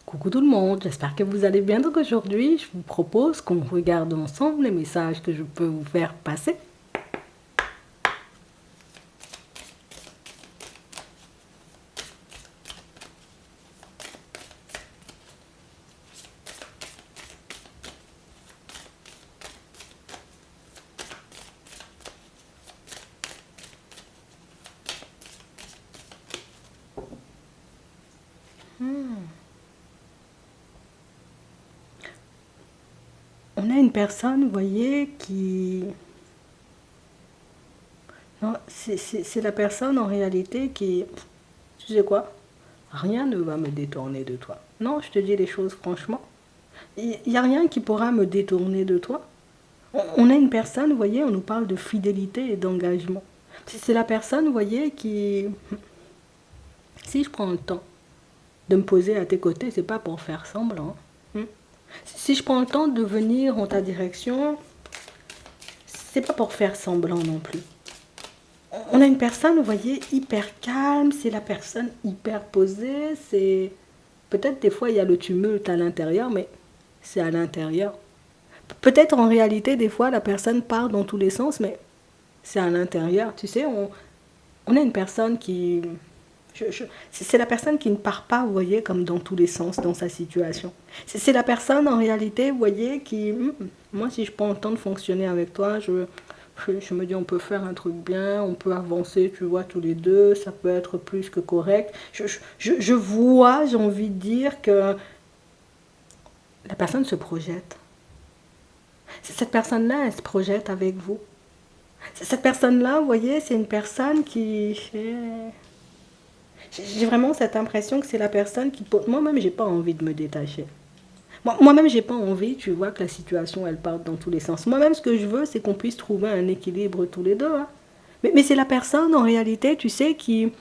Coucou tout le monde, j'espère que vous allez bien. Donc aujourd'hui, je vous propose qu'on regarde ensemble les messages que je peux vous faire passer. On a une personne, vous voyez, qui... Non, c'est la personne en réalité qui... Tu sais quoi? Rien ne va me détourner de toi. Non, je te dis les choses franchement. Il n'y a rien qui pourra me détourner de toi. On a une personne, vous voyez, on nous parle de fidélité et d'engagement. C'est la personne, vous voyez, qui... Si je prends le temps de me poser à tes côtés, c'est pas pour faire semblant. Si je prends le temps de venir en ta direction, c'est pas pour faire semblant non plus. On a une personne, vous voyez, hyper calme, c'est la personne hyper posée, c'est... Peut-être des fois il y a le tumulte à l'intérieur, mais c'est à l'intérieur. Peut-être en réalité, des fois, la personne part dans tous les sens, mais c'est à l'intérieur. Tu sais, on a une personne qui... c'est la personne qui ne part pas, vous voyez, comme dans tous les sens dans sa situation. C'est la personne, en réalité, vous voyez, qui... moi, si je prends le temps de fonctionner avec toi, je me dis, on peut faire un truc bien, on peut avancer, tu vois, tous les deux, ça peut être plus que correct. Je vois, j'ai envie de dire que la personne se projette. Cette personne-là, elle se projette avec vous. Cette personne-là, vous voyez, c'est une personne qui... J'ai vraiment cette impression que c'est la personne qui... Moi-même, j'ai pas envie de me détacher. Moi-même, j'ai pas envie, tu vois, que la situation, elle parte dans tous les sens. Moi-même, ce que je veux, c'est qu'on puisse trouver un équilibre tous les deux. Hein. Mais c'est la personne, en réalité, tu sais, qui...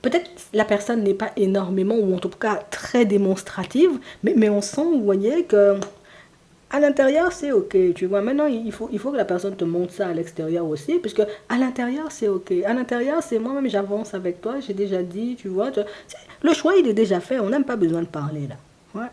Peut-être la personne n'est pas énormément, ou en tout cas très démonstrative, mais on sent, vous voyez, que... À l'intérieur, c'est ok, tu vois. Maintenant, il faut que la personne te montre ça à l'extérieur aussi, puisque à l'intérieur, c'est ok. À l'intérieur, c'est moi-même, j'avance avec toi, j'ai déjà dit, tu vois. Le choix, il est déjà fait, on n'a même pas besoin de parler là. Ouais.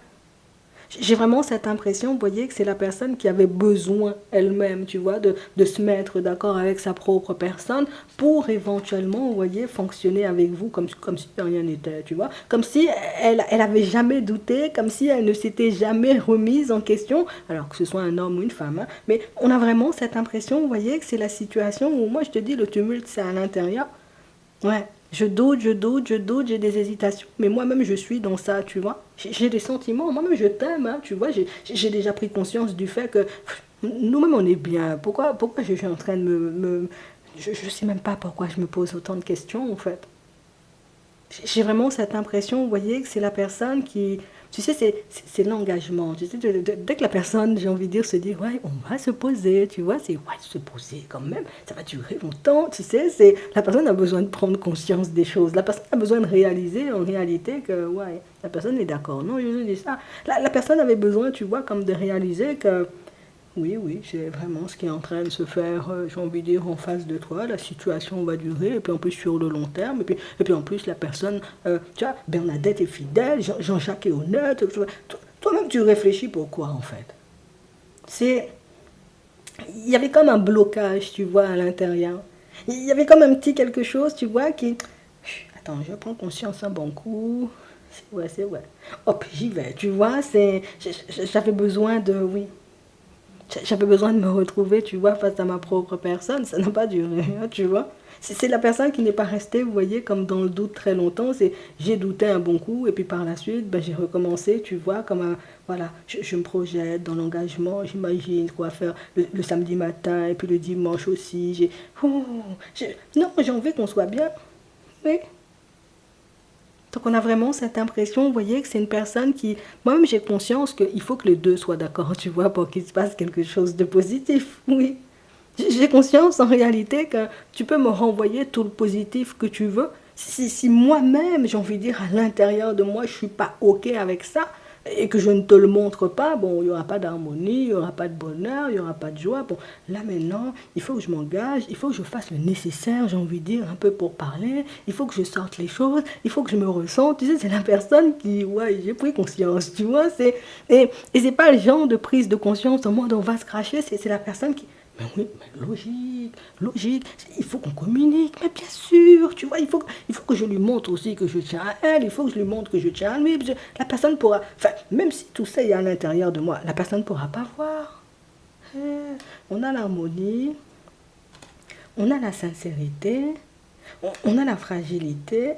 J'ai vraiment cette impression, vous voyez, que c'est la personne qui avait besoin elle-même, tu vois, de se mettre d'accord avec sa propre personne pour éventuellement, vous voyez, fonctionner avec vous comme si rien n'était, tu vois. Comme si elle avait jamais douté, comme si elle ne s'était jamais remise en question, alors que ce soit un homme ou une femme. Hein. Mais on a vraiment cette impression, vous voyez, que c'est la situation où, moi, je te dis, le tumulte, c'est à l'intérieur. Ouais, je doute, j'ai des hésitations. Mais moi-même, je suis dans ça, tu vois. J'ai des sentiments. Moi-même, je t'aime, hein, tu vois. J'ai déjà pris conscience du fait que nous-mêmes, on est bien. Pourquoi je suis en train de je sais même pas pourquoi je me pose autant de questions, en fait. J'ai vraiment cette impression, vous voyez, que c'est la personne qui... Tu sais, c'est l'engagement. Tu sais, dès que la personne, j'ai envie de dire, se dit, ouais, on va se poser, tu vois, c'est, ouais, se poser quand même, ça va durer longtemps, tu sais, c'est... La personne a besoin de prendre conscience des choses. La personne a besoin de réaliser, en réalité, que, ouais, la personne est d'accord. Non, je dis ça. La personne avait besoin, tu vois, comme de réaliser que... Oui, c'est vraiment ce qui est en train de se faire, j'ai envie de dire, en face de toi. La situation va durer, et puis en plus sur le long terme, et puis en plus la personne, tu vois, Bernadette est fidèle, Jean-Jacques est honnête. Tu vois. Toi-même, tu réfléchis pourquoi, en fait. C'est... Il y avait comme un blocage, tu vois, à l'intérieur. Il y avait comme un petit quelque chose, tu vois, qui... Attends, je prends conscience un bon coup. C'est vrai. Hop, j'y vais, tu vois, j'avais besoin de... Oui, j'avais besoin de me retrouver, tu vois, face à ma propre personne. Ça n'a pas duré, hein, tu vois. C'est la personne qui n'est pas restée, vous voyez, comme dans le doute très longtemps. C'est j'ai douté un bon coup et puis par la suite, ben, j'ai recommencé, tu vois, comme un, voilà, je me projette dans l'engagement, j'imagine quoi faire le samedi matin et puis le dimanche aussi. Non, j'ai envie qu'on soit bien. Oui. Donc on a vraiment cette impression, vous voyez, que c'est une personne qui... Moi-même, j'ai conscience qu'il faut que les deux soient d'accord, tu vois, pour qu'il se passe quelque chose de positif, oui. J'ai conscience en réalité que tu peux me renvoyer tout le positif que tu veux. Si moi-même, j'ai envie de dire, à l'intérieur de moi, je ne suis pas OK avec ça, et que je ne te le montre pas, bon, il n'y aura pas d'harmonie, il n'y aura pas de bonheur, il n'y aura pas de joie. Bon, là maintenant, il faut que je m'engage, il faut que je fasse le nécessaire, j'ai envie de dire, un peu pour parler, il faut que je sorte les choses, il faut que je me ressente. Tu sais, c'est la personne qui, ouais, j'ai pris conscience, tu vois. Et c'est pas le genre de prise de conscience en mode on va se cracher, c'est la personne qui, mais oui, mais logique, logique, il faut qu'on communique, mais bien sûr, tu vois, il faut que je lui montre aussi que je tiens à elle, il faut que je lui montre que je tiens à lui. La personne pourra, enfin, même si tout ça est à l'intérieur de moi, la personne ne pourra pas voir. Eh, on a l'harmonie, on a la sincérité, on a la fragilité,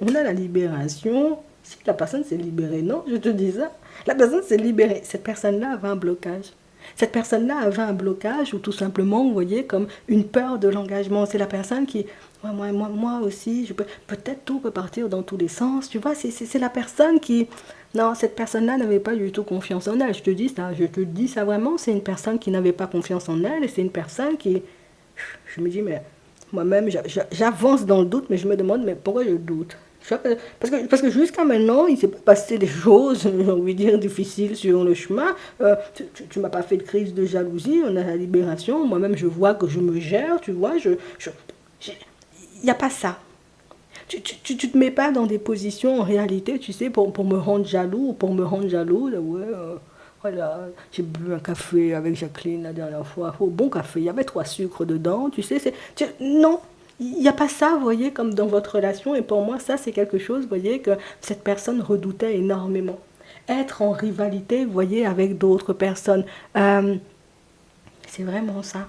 on a la libération. Si la personne s'est libérée, non, je te dis ça, la personne s'est libérée. Cette personne-là avait un blocage. Cette personne-là avait un blocage ou tout simplement, vous voyez, comme une peur de l'engagement. C'est la personne qui, moi aussi, peut-être tout peut partir dans tous les sens. Tu vois, c'est la personne qui, non, cette personne-là n'avait pas du tout confiance en elle. Je te dis ça vraiment, c'est une personne qui n'avait pas confiance en elle et c'est une personne qui, je me dis, mais moi-même, j'avance dans le doute, mais je me demande, mais pourquoi je doute? Parce que jusqu'à maintenant, il ne s'est pas passé des choses, j'ai envie de dire, difficiles sur le chemin. Tu ne m'as pas fait de crise de jalousie, on a la libération. Moi-même, je vois que je me gère, tu vois. Il n'y a pas ça. Tu te mets pas dans des positions, en réalité, tu sais, pour me rendre jaloux ou pour me rendre jalouse. Ouais, voilà, j'ai bu un café avec Jacqueline la dernière fois. Oh, bon café, il y avait 3 sucres dedans, tu sais. Non, il n'y a pas ça, vous voyez, comme dans votre relation. Et pour moi, ça, c'est quelque chose, vous voyez, que cette personne redoutait énormément. Être en rivalité, vous voyez, avec d'autres personnes. C'est vraiment ça.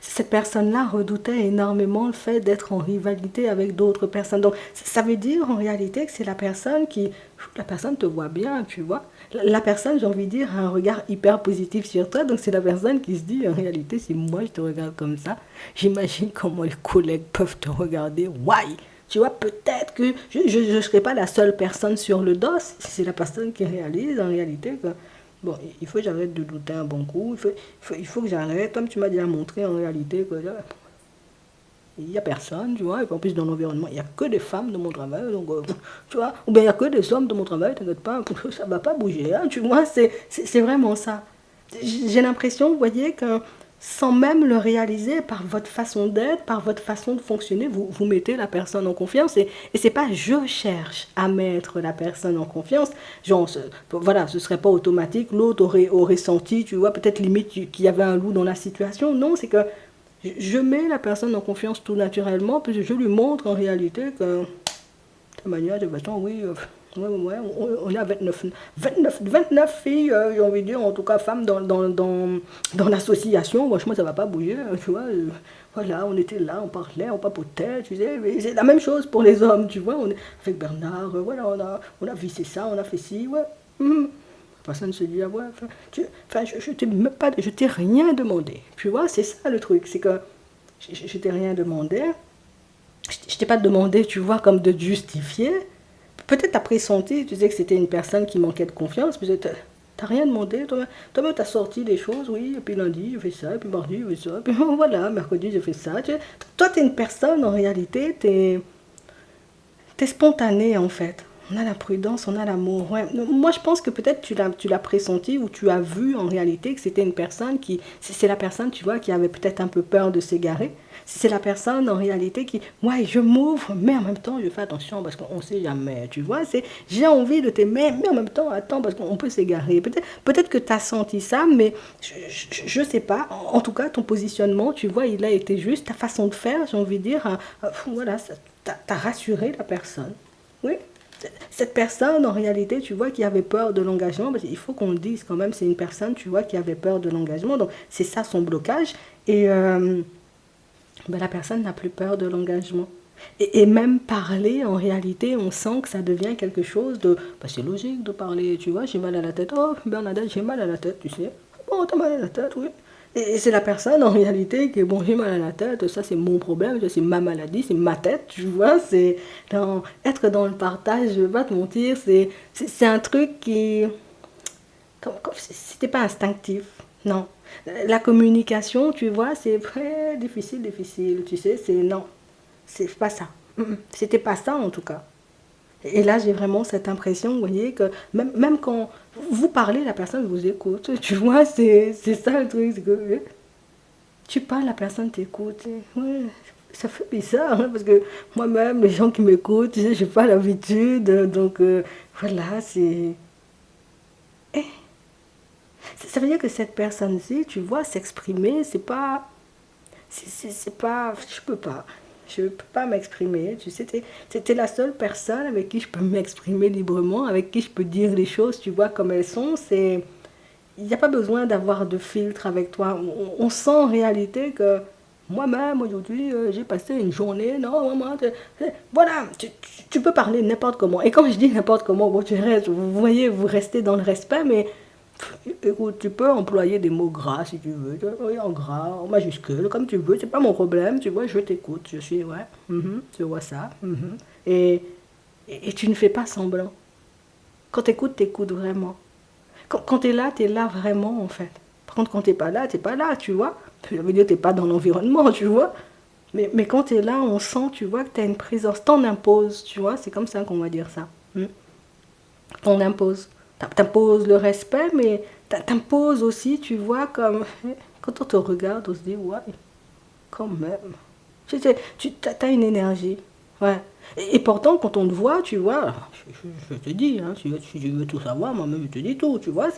Cette personne-là redoutait énormément le fait d'être en rivalité avec d'autres personnes. Donc, ça veut dire en réalité que c'est la personne qui... La personne te voit bien, tu vois. La personne, j'ai envie de dire, a un regard hyper positif sur toi. Donc, c'est la personne qui se dit, en réalité, si moi je te regarde comme ça, j'imagine comment les collègues peuvent te regarder. Why? Tu vois, peut-être que je ne serai pas la seule personne sur le dos. C'est la personne qui réalise en réalité que... Bon, il faut que j'arrête de douter un bon coup. Il faut que j'arrête. Comme tu m'as déjà montré en réalité que là, il n'y a personne, tu vois. Et en plus, dans l'environnement, il n'y a que des femmes dans mon travail. Donc, tu vois. Ou bien il n'y a que des hommes dans mon travail. T'inquiète pas, ça ne va pas bouger. Hein, tu vois, c'est vraiment ça. J'ai l'impression, vous voyez, que sans même le réaliser par votre façon d'être, par votre façon de fonctionner, vous mettez la personne en confiance. Et c'est pas je cherche à mettre la personne en confiance. Genre, voilà, ce serait pas automatique. L'autre aurait senti, tu vois, peut-être limite qu'il y avait un loup dans la situation. Non, c'est que je mets la personne en confiance tout naturellement, puis je lui montre en réalité que, de manière, de façon, oui, on a 29 filles, j'ai envie de dire, en tout cas femmes dans l'association. Franchement, ça ne va pas bouger, tu vois. Voilà, on était là, on parlait, on papotait, tu sais. C'est la même chose pour les hommes, tu vois. Avec Bernard, voilà, on a vissé ça, on a fait ci, ouais. Personne se dit, ah ouais, je t'ai rien demandé. Tu vois, c'est ça le truc, c'est que je t'ai rien demandé. Je t'ai pas demandé, tu vois, comme de te justifier. Peut-être t'as pressenti, tu sais que c'était une personne qui manquait de confiance, mais t'as rien demandé. Toi-même, t'as sorti des choses, oui, et puis lundi, j'ai fait ça, et puis mardi, j'ai fait ça, et puis voilà, mercredi, j'ai fait ça. Toi, t'es une personne, en réalité, t'es spontané, en fait. On a la prudence, on a l'amour. Ouais. Moi, je pense que peut-être tu l'as pressenti ou tu as vu en réalité que c'était une personne qui... C'est la personne, tu vois, qui avait peut-être un peu peur de s'égarer. C'est la personne en réalité qui... Ouais, je m'ouvre, mais en même temps, je fais attention parce qu'on ne sait jamais, tu vois. J'ai envie de t'aimer, mais en même temps, attends, parce qu'on peut s'égarer. Peut-être que tu as senti ça, mais je ne sais pas. En tout cas, ton positionnement, tu vois, il a été juste. Ta façon de faire, j'ai envie de dire, voilà, t'as rassuré la personne. Oui. Cette personne, en réalité, tu vois, qui avait peur de l'engagement, parce qu'il faut qu'on le dise quand même, c'est une personne, tu vois, qui avait peur de l'engagement, donc c'est ça son blocage, et la personne n'a plus peur de l'engagement. Et même parler, en réalité, on sent que ça devient quelque chose de... c'est logique de parler, tu vois, j'ai mal à la tête, oh Bernadette, j'ai mal à la tête, tu sais, bon, t'as mal à la tête, oui. Et c'est la personne, en réalité, qui est bon, j'ai mal à la tête, ça c'est mon problème, c'est ma maladie, c'est ma tête, tu vois, être dans le partage, je vais pas te mentir, c'est un truc qui, c'était pas instinctif, non. La communication, tu vois, c'est très difficile, tu sais, non, c'est pas ça. C'était pas ça en tout cas. Et là, j'ai vraiment cette impression, vous voyez, que même quand vous parlez, la personne vous écoute. Tu vois, c'est ça le truc. C'est que, tu parles, la personne t'écoute. Ouais, ça fait bizarre, hein, parce que moi-même, les gens qui m'écoutent, tu sais, j'ai pas l'habitude. Donc, voilà, c'est... Eh, ça veut dire que cette personne-ci, tu vois, s'exprimer, c'est pas... C'est pas... Je peux pas. Je peux pas m'exprimer. Tu sais, t'es la seule personne avec qui je peux m'exprimer librement, avec qui je peux dire les choses, tu vois, comme elles sont. C'est... Il n'y a pas besoin d'avoir de filtre avec toi. On sent en réalité que moi-même, aujourd'hui, j'ai passé une journée. Non, vraiment, voilà, tu peux parler n'importe comment. Et quand je dis n'importe comment, bon, tu restes, vous voyez, vous restez dans le respect, mais écoute, tu peux employer des mots gras si tu veux. Oui, en gras, en majuscule, comme tu veux. C'est pas mon problème, tu vois, je t'écoute. Je suis, ouais, tu vois ça. Et, et tu ne fais pas semblant. Quand t'écoutes, t'écoutes vraiment. Quand t'es là vraiment, en fait. Par contre, quand t'es pas là, tu vois. Ça veut dire que t'es pas dans l'environnement, tu vois. Mais quand t'es là, on sent, tu vois, que t'as une présence. T'en imposes, tu vois. C'est comme ça qu'on va dire ça. T'en imposes. T'imposes le respect, mais t'imposes aussi, tu vois, comme... Quand on te regarde, on se dit, ouais, quand même. Tu as une énergie. Ouais. Et pourtant, quand on te voit, tu vois, je te dis, hein, si tu veux tout savoir, moi-même je te dis tout, tu vois.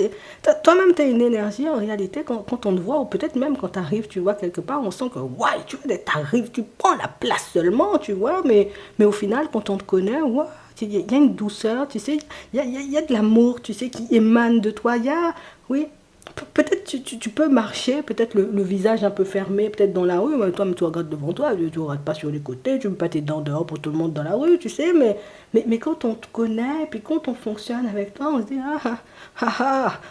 Toi-même, tu as une énergie en réalité quand on te voit, ou peut-être même quand tu arrives, tu vois, quelque part, on sent que, ouais, tu vois, tu arrives, tu prends la place seulement, tu vois, mais au final, quand on te connaît, ouais, il y a une douceur, tu sais, il y a de l'amour, tu sais, qui émane de toi. Il y a, oui, peut-être tu peux marcher, peut-être le visage un peu fermé, peut-être dans la rue, mais toi, tu regardes devant toi, tu ne regardes pas sur les côtés, tu ne mets pas tes dents dehors pour tout le monde dans la rue, tu sais, mais quand on te connaît, puis quand on fonctionne avec toi, on se dit,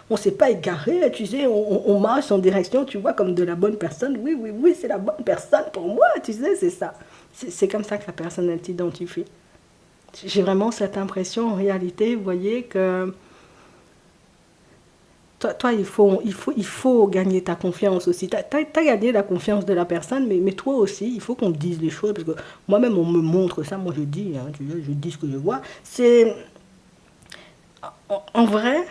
on ne s'est pas égaré, tu sais, on marche en direction, tu vois, comme de la bonne personne, oui, oui, oui, c'est la bonne personne pour moi, tu sais, c'est ça. C'est comme ça que la personne, elle t'identifie. J'ai vraiment cette impression, en réalité, vous voyez, que toi, il faut gagner ta confiance aussi. Tu as gagné la confiance de la personne, mais toi aussi, il faut qu'on te dise les choses. Parce que moi-même, on me montre ça. Moi, je dis, hein, je dis ce que je vois. C'est. En vrai,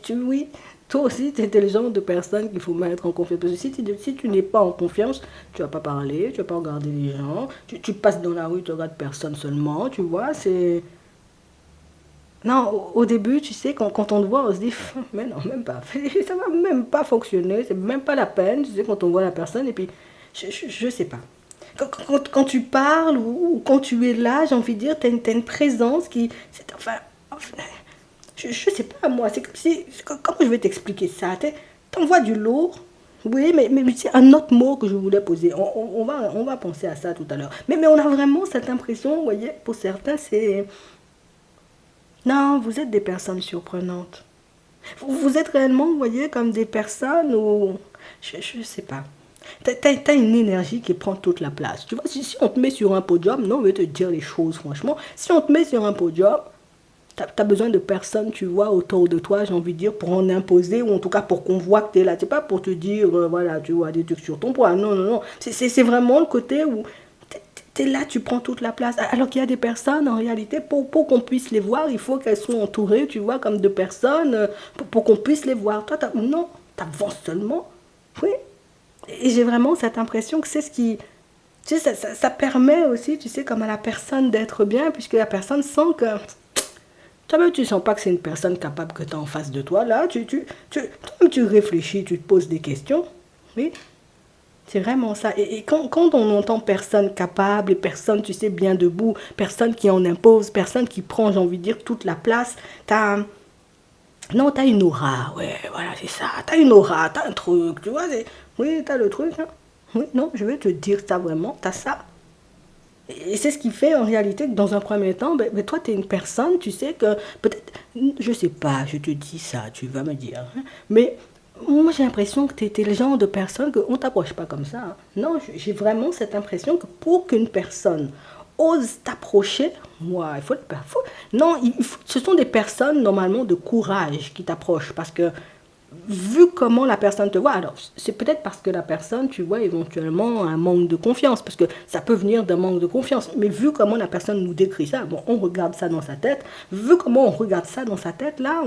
oui, toi aussi, tu es le genre de personne qu'il faut mettre en confiance. Parce que si tu n'es pas en confiance, tu vas pas parler, tu vas pas regarder les gens. Tu passes dans la rue, tu regardes personne seulement, tu vois. C'est. Non, au début, tu sais, quand on te voit, on se dit, mais non, même pas. Ça va même pas fonctionner, c'est même pas la peine, tu sais, quand on voit la personne, et puis, je sais pas. Quand tu parles ou quand tu es là, j'ai envie de dire, t'as une présence qui. Enfin, je sais pas, moi, c'est comme si. Comment je vais t'expliquer ça? T'envoies du lourd, oui, mais c'est un autre mot que je voulais poser. On va penser à ça tout à l'heure. Mais on a vraiment cette impression, vous voyez, pour certains, c'est. Non, vous êtes des personnes surprenantes. Vous êtes réellement, vous voyez, comme des personnes où... Je sais pas. T'as une énergie qui prend toute la place. Tu vois, si on te met sur un podium, non, je vais te dire les choses, franchement. Si on te met sur un podium, t'as besoin de personnes, tu vois, autour de toi, j'ai envie de dire, pour en imposer, ou en tout cas pour qu'on voit que t'es là. C'est pas pour te dire, voilà, tu vois, des trucs sur ton poids. Non, non, non. C'est vraiment le côté où t'es là, tu prends toute la place. Alors qu'il y a des personnes, en réalité, pour qu'on puisse les voir, il faut qu'elles soient entourées, tu vois, comme de personnes, pour qu'on puisse les voir. Toi, non, t'avances seulement. Oui. Et j'ai vraiment cette impression que c'est ce qui... Tu sais, ça permet aussi, tu sais, comme à la personne d'être bien, puisque la personne sent que... Toi-même, tu sens pas que c'est une personne capable que tu as en face de toi. Là, toi-même, tu réfléchis, tu te poses des questions. Oui. C'est vraiment ça. Et quand on entend personne capable, et personne, tu sais, bien debout, personne qui en impose, personne qui prend, j'ai envie de dire, toute la place, t'as... Non, t'as une aura, ouais, voilà, c'est ça. T'as une aura, t'as un truc, tu vois. Oui, t'as le truc, hein. Oui, non, je vais te dire ça vraiment, t'as ça. Et c'est ce qui fait en réalité que dans un premier temps, toi, tu es une personne, tu sais que peut-être, je sais pas, je te dis ça, tu vas me dire, hein, mais moi j'ai l'impression que tu es le genre de personne qu'on ne t'approche pas comme ça, hein. Non, j'ai vraiment cette impression que pour qu'une personne ose t'approcher, moi, il faut, non, ce sont des personnes normalement de courage qui t'approchent parce que vu comment la personne te voit, alors c'est peut-être parce que la personne, tu vois, éventuellement un manque de confiance, parce que ça peut venir d'un manque de confiance, mais vu comment la personne nous décrit ça, bon, on regarde ça dans sa tête, vu comment on regarde ça dans sa tête, là,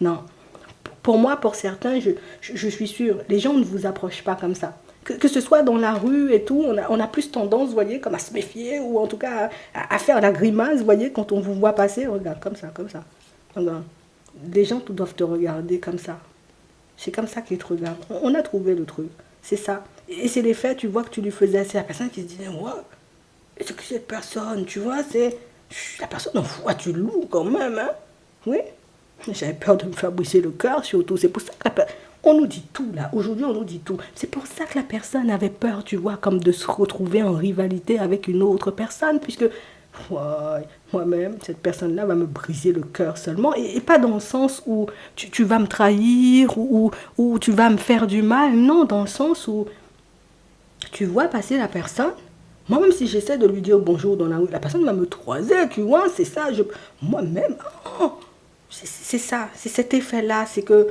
non. Pour moi, pour certains, je suis sûre, les gens ne vous approchent pas comme ça. Que ce soit dans la rue et tout, on a plus tendance, vous voyez, comme à se méfier, ou en tout cas à faire la grimace, vous voyez, quand on vous voit passer, regarde, comme ça, comme ça. Regarde. Les gens doivent te regarder comme ça. C'est comme ça qu'ils te regardent. On a trouvé le truc. C'est ça. Et c'est les faits, tu vois, que tu lui faisais. C'est la personne qui se disait, ouais, c'est que cette personne, tu vois, c'est. La personne en foi, tu loues quand même, hein. Oui. J'avais peur de me faire briser le cœur, surtout. C'est pour ça que on nous dit tout, là. Aujourd'hui, on nous dit tout. C'est pour ça que la personne avait peur, tu vois, comme de se retrouver en rivalité avec une autre personne, puisque ouais, moi-même, cette personne-là va me briser le cœur seulement, et pas dans le sens où tu vas me trahir, ou tu vas me faire du mal, non, dans le sens où tu vois passer la personne, moi même si j'essaie de lui dire bonjour dans la rue, la personne va me toiser, tu vois, c'est ça, moi-même, oh, c'est ça, c'est cet effet-là, c'est que,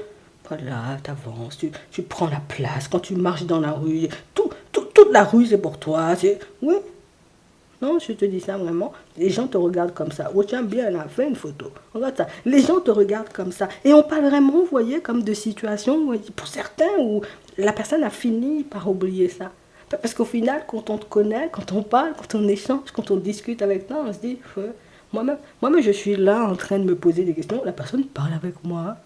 voilà, t'avances, tu prends la place, quand tu marches dans la rue, toute la rue c'est pour toi, oui. Non, je te dis ça vraiment. Les gens te regardent comme ça. Oh tiens, bien, elle a fait une photo. Regarde ça. Les gens te regardent comme ça. Et on parle vraiment, vous voyez, comme de situations, pour certains, où la personne a fini par oublier ça. Parce qu'au final, quand on te connaît, quand on parle, quand on échange, quand on discute avec toi, on se dit, ouais, moi-même, je suis là en train de me poser des questions. La personne parle avec moi.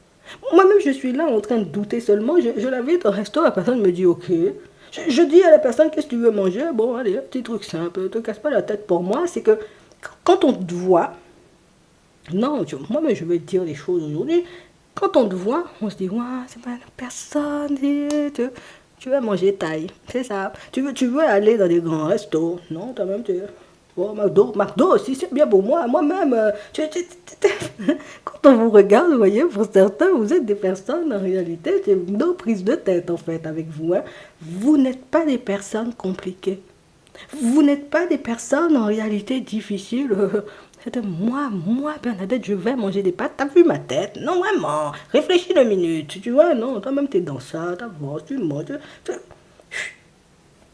Moi-même, je suis là en train de douter seulement. Je l'invite au resto, la personne me dit, ok. Je dis à la personne, qu'est-ce que tu veux manger? Bon, allez, un petit truc simple, ne te casse pas la tête pour moi. C'est que quand on te voit, non, moi-même je vais te dire les choses aujourd'hui. Quand on te voit, on se dit, ouais, c'est pas une personne, tu veux manger taille, c'est ça. Tu veux aller dans des grands restos, non, toi-même tu. Bon, McDo aussi, c'est bien pour moi. Moi-même, quand on vous regarde, vous voyez, pour certains, vous êtes des personnes, en réalité, c'est nos prises de tête, en fait, avec vous. Hein. Vous n'êtes pas des personnes compliquées. Vous n'êtes pas des personnes, en réalité, difficiles. C'est moi, Bernadette, je vais manger des pâtes. T'as vu ma tête? Non, vraiment. Réfléchis 2 minutes. Tu vois, non, toi-même, t'es dans ça, t'avances, tu manges.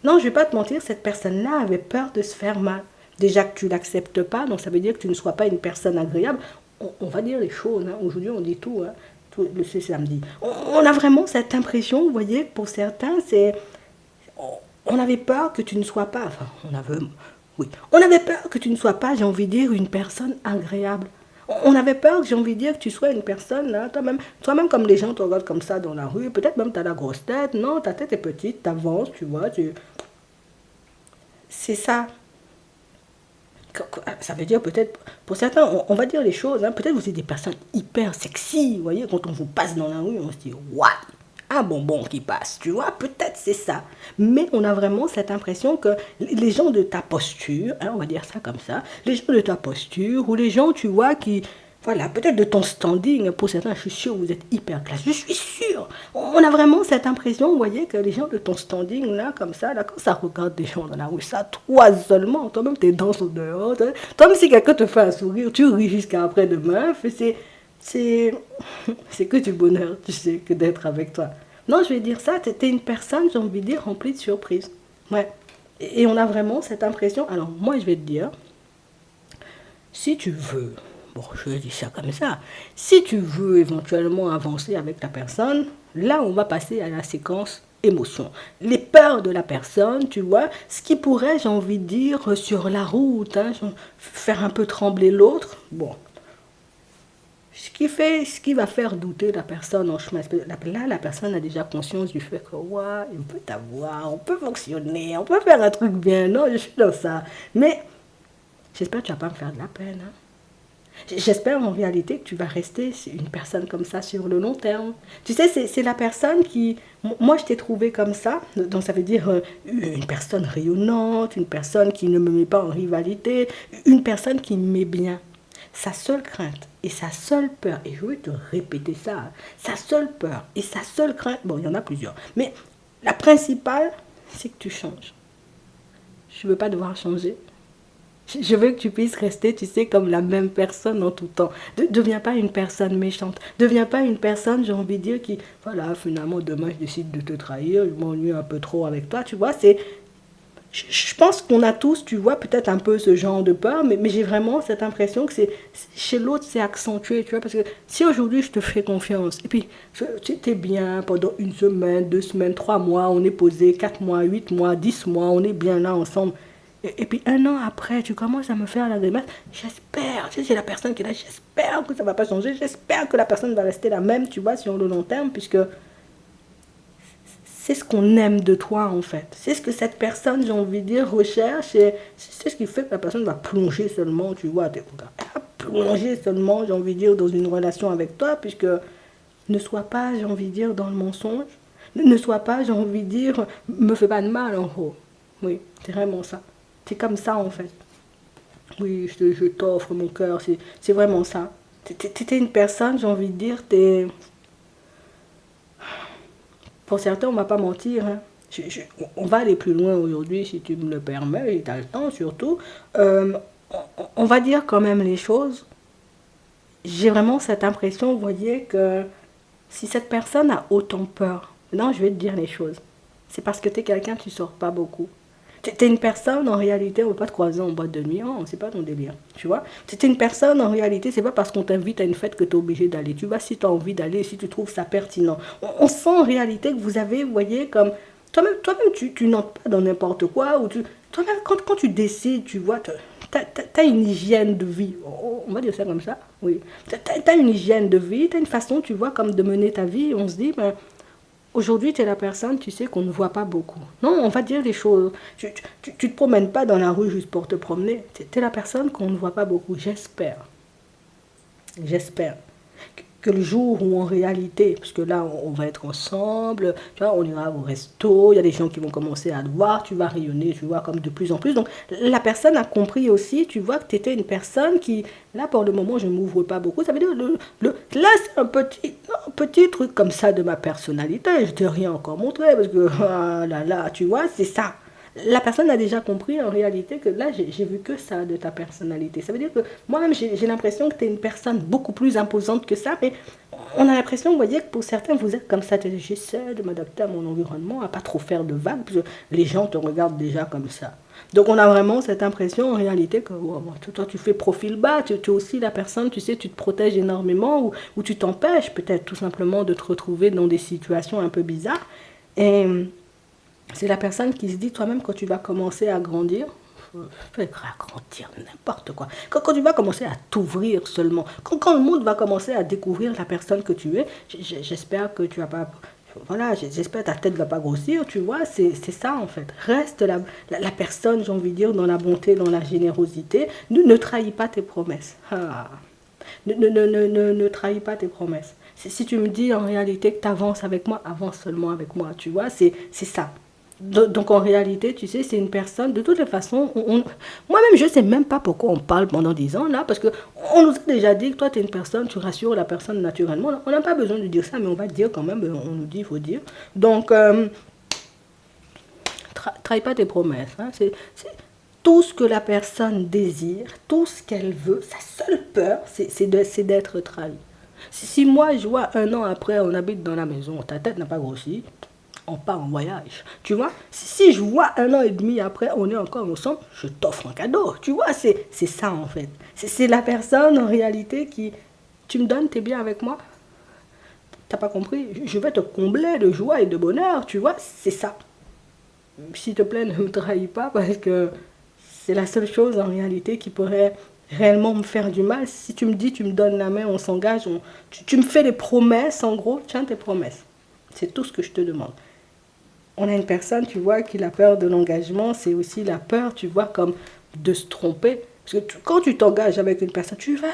Non, je vais pas te mentir, cette personne-là avait peur de se faire mal. Déjà que tu l'acceptes pas, donc ça veut dire que tu ne sois pas une personne agréable. On va dire les choses, hein. Aujourd'hui on dit tout, hein. Tout c'est samedi. On a vraiment cette impression, vous voyez, pour certains, c'est... On avait peur que tu ne sois pas... Enfin, oui. On avait peur que tu ne sois pas, j'ai envie de dire, une personne agréable. On avait peur, j'ai envie de dire, que tu sois une personne, là, toi-même comme les gens te regardent comme ça dans la rue, peut-être même tu as la grosse tête, non, ta tête est petite, t'avances, tu vois, c'est ça. Ça veut dire peut-être, pour certains, on va dire les choses, hein, peut-être vous êtes des personnes hyper sexy, vous voyez, quand on vous passe dans la rue, on se dit, waouh, un bonbon qui passe, tu vois, peut-être c'est ça. Mais on a vraiment cette impression que les gens de ta posture, hein, on va dire ça comme ça, les gens de ta posture, ou les gens, tu vois, qui, voilà, peut-être de ton standing, pour certains, je suis sûre, vous êtes hyper classe, je suis sûre. On a vraiment cette impression, vous voyez, que les gens de ton standing, là, comme ça, là, quand ça regarde des gens dans la rue, ça, toi seulement, toi-même, t'es dans au dehors, toi-même, si quelqu'un te fait un sourire, tu ris jusqu'à après-demain, c'est que du bonheur, tu sais, que d'être avec toi. Non, je vais dire ça, t'es une personne, j'ai envie de dire, remplie de surprises. Ouais. Et on a vraiment cette impression, alors moi, je vais te dire, si tu veux, bon, je dis ça comme ça, si tu veux éventuellement avancer avec la personne, là, on va passer à la séquence émotion. Les peurs de la personne, tu vois, ce qui pourrait, j'ai envie de dire, sur la route, hein, faire un peu trembler l'autre, bon. Ce qui va faire douter la personne en chemin. Là, la personne a déjà conscience du fait que, ouais, on peut t'avoir, on peut fonctionner, on peut faire un truc bien. Non, je suis dans ça. Mais j'espère que tu vas pas me faire de la peine. Hein. J'espère en réalité que tu vas rester une personne comme ça sur le long terme. Tu sais, c'est la personne qui... Moi, je t'ai trouvé comme ça. Donc, ça veut dire une personne rayonnante, une personne qui ne me met pas en rivalité, une personne qui me met bien. Sa seule crainte et sa seule peur, et je vais te répéter ça, hein, sa seule peur et sa seule crainte, bon, il y en a plusieurs, mais la principale, c'est que tu changes. Je ne veux pas devoir changer. Je veux que tu puisses rester, tu sais, comme la même personne en tout temps. Deviens pas une personne méchante. Deviens pas une personne, j'ai envie de dire, qui, voilà, finalement, demain, je décide de te trahir, je m'ennuie un peu trop avec toi, tu vois, je pense qu'on a tous, tu vois, peut-être un peu ce genre de peur, mais j'ai vraiment cette impression que chez l'autre, c'est accentué, tu vois, parce que si aujourd'hui je te fais confiance, et puis tu es bien pendant une semaine, 2 semaines, 3 mois, on est posé, 4 mois, 8 mois, 10 mois, on est bien là ensemble, et puis un an après, tu commences à me faire la grimace, j'espère, tu sais, c'est la personne qui est là, j'espère que ça va pas changer, j'espère que la personne va rester la même, tu vois, sur le long terme, puisque c'est ce qu'on aime de toi en fait. C'est ce que cette personne, j'ai envie de dire, recherche et c'est ce qui fait que la personne va plonger seulement, tu vois, elle va plonger seulement, j'ai envie de dire, dans une relation avec toi, puisque ne sois pas, j'ai envie de dire, dans le mensonge. Ne sois pas, j'ai envie de dire, me fais pas de mal en gros. Oui, c'est vraiment ça. C'est comme ça en fait. Oui, je t'offre mon cœur, c'est vraiment ça. T'es une personne, j'ai envie de dire, pour certains, on ne va pas mentir. Hein. On va aller plus loin aujourd'hui, si tu me le permets, et tu as le temps surtout. Euh, on va dire quand même les choses. J'ai vraiment cette impression, vous voyez, que si cette personne a autant peur, non, je vais te dire les choses. C'est parce que tu es quelqu'un, tu sors pas beaucoup. T'es une personne, en réalité, on ne va pas te croiser en boîte de nuit, oh, c'est pas ton délire, tu vois. T'es une personne, en réalité, c'est pas parce qu'on t'invite à une fête que tu es obligé d'aller. Tu vas si tu as envie d'aller, si tu trouves ça pertinent. On sent en réalité que vous avez, vous voyez, comme... Toi-même tu n'entres pas dans n'importe quoi, ou toi-même, quand tu décides, tu vois, t'as une hygiène de vie, on va dire ça comme ça, oui. T'as une hygiène de vie, t'as une façon, tu vois, comme de mener ta vie, on se dit, ben, aujourd'hui, tu es la personne, tu sais, qu'on ne voit pas beaucoup. Non, on va dire les choses. Tu te promènes pas dans la rue juste pour te promener. Tu es la personne qu'on ne voit pas beaucoup. J'espère. J'espère que le jour où en réalité, parce que là on va être ensemble, tu vois, on ira au resto, il y a des gens qui vont commencer à te voir, tu vas rayonner, tu vois, comme de plus en plus. Donc la personne a compris aussi, tu vois, que tu étais une personne qui, là pour le moment, je ne m'ouvre pas beaucoup. Ça veut dire, là c'est un petit truc comme ça de ma personnalité. Je ne t'ai rien encore montré, parce que, ah là là, tu vois, c'est ça. La personne a déjà compris en réalité que là, j'ai vu que ça de ta personnalité. Ça veut dire que moi-même, j'ai l'impression que tu es une personne beaucoup plus imposante que ça, mais on a l'impression, vous voyez, que pour certains, vous êtes comme ça. J'essaie de m'adapter à mon environnement, à pas trop faire de vagues, parce que les gens te regardent déjà comme ça. Donc on a vraiment cette impression en réalité que oh, toi tu fais profil bas, tu es aussi la personne, tu sais, tu te protèges énormément ou tu t'empêches peut-être tout simplement de te retrouver dans des situations un peu bizarres. Et c'est la personne qui se dit, toi-même, quand tu vas commencer à grandir, à grandir, n'importe quoi. Quand tu vas commencer à t'ouvrir seulement, quand le monde va commencer à découvrir la personne que tu es, j'espère que tu vas pas... Voilà, j'espère que ta tête ne va pas grossir, tu vois, c'est ça en fait. Reste la personne, j'ai envie de dire, dans la bonté, dans la générosité. Ne trahis pas tes promesses. Ah. Ne trahis pas tes promesses. Si tu me dis en réalité que tu avances avec moi, avance seulement avec moi, tu vois, c'est ça. Donc en réalité, tu sais, c'est une personne, de toutes les façons, moi-même je ne sais même pas pourquoi on parle pendant 10 ans là, parce qu'on nous a déjà dit que toi tu es une personne, tu rassures la personne naturellement. On n'a pas besoin de dire ça, mais on va dire quand même, on nous dit, il faut dire. Donc, trahis pas tes promesses. Hein, c'est tout ce que la personne désire, tout ce qu'elle veut, sa seule peur, c'est d'être trahi. Si moi je vois un an après, on habite dans la maison, ta tête n'a pas grossi, on part en voyage. Tu vois, si je vois un an et demi après, on est encore ensemble, je t'offre un cadeau. Tu vois, c'est ça en fait. C'est la personne en réalité qui, tu me donnes, t'es bien avec moi. T'as pas compris? Je vais te combler de joie et de bonheur, tu vois, c'est ça. S'il te plaît, ne me trahis pas parce que c'est la seule chose en réalité qui pourrait réellement me faire du mal. Si tu me dis, tu me donnes la main, on s'engage, tu me fais des promesses, en gros, tiens tes promesses. C'est tout ce que je te demande. On a une personne, tu vois, qui a la peur de l'engagement, c'est aussi la peur, tu vois, comme de se tromper. Parce que quand tu t'engages avec une personne, tu vas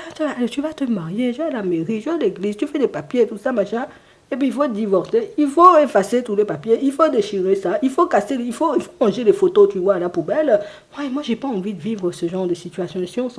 te marier, tu vas à la mairie, tu vas à l'église, tu fais des papiers, tout ça, machin. Et puis il faut divorcer, il faut effacer tous les papiers, il faut déchirer ça, il faut casser, il faut ranger les photos, tu vois, à la poubelle. Ouais, moi, j'ai pas envie de vivre ce genre de situation. Si on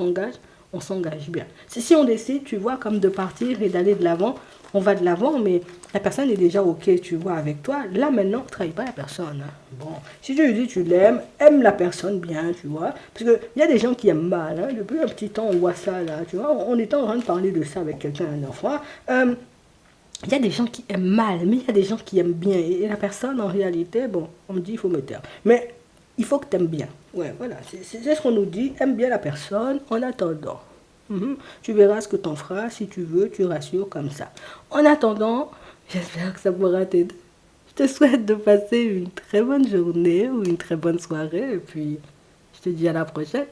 s'engage bien. Si on décide, tu vois, comme de partir et d'aller de l'avant, on va de l'avant, mais la personne est déjà OK, tu vois, avec toi. Là, maintenant, ne trahis pas la personne. Hein. Bon, si tu lui dis tu l'aimes, aime la personne bien, tu vois. Parce qu'il y a des gens qui aiment mal. Hein. Depuis un petit temps, on voit ça, là, tu vois. On était en train de parler de ça avec quelqu'un la dernière fois. Il y a des gens qui aiment mal, mais il y a des gens qui aiment bien. Et la personne, en réalité, bon, on me dit, il faut me taire. Mais il faut que tu aimes bien. Ouais, voilà, c'est ce qu'on nous dit. Aime bien la personne en attendant. Tu verras ce que t'en feras. Si tu veux, tu rassures comme ça. En attendant, j'espère que ça pourra t'aider. Je te souhaite de passer une très bonne journée ou une très bonne soirée. Et puis, je te dis à la prochaine.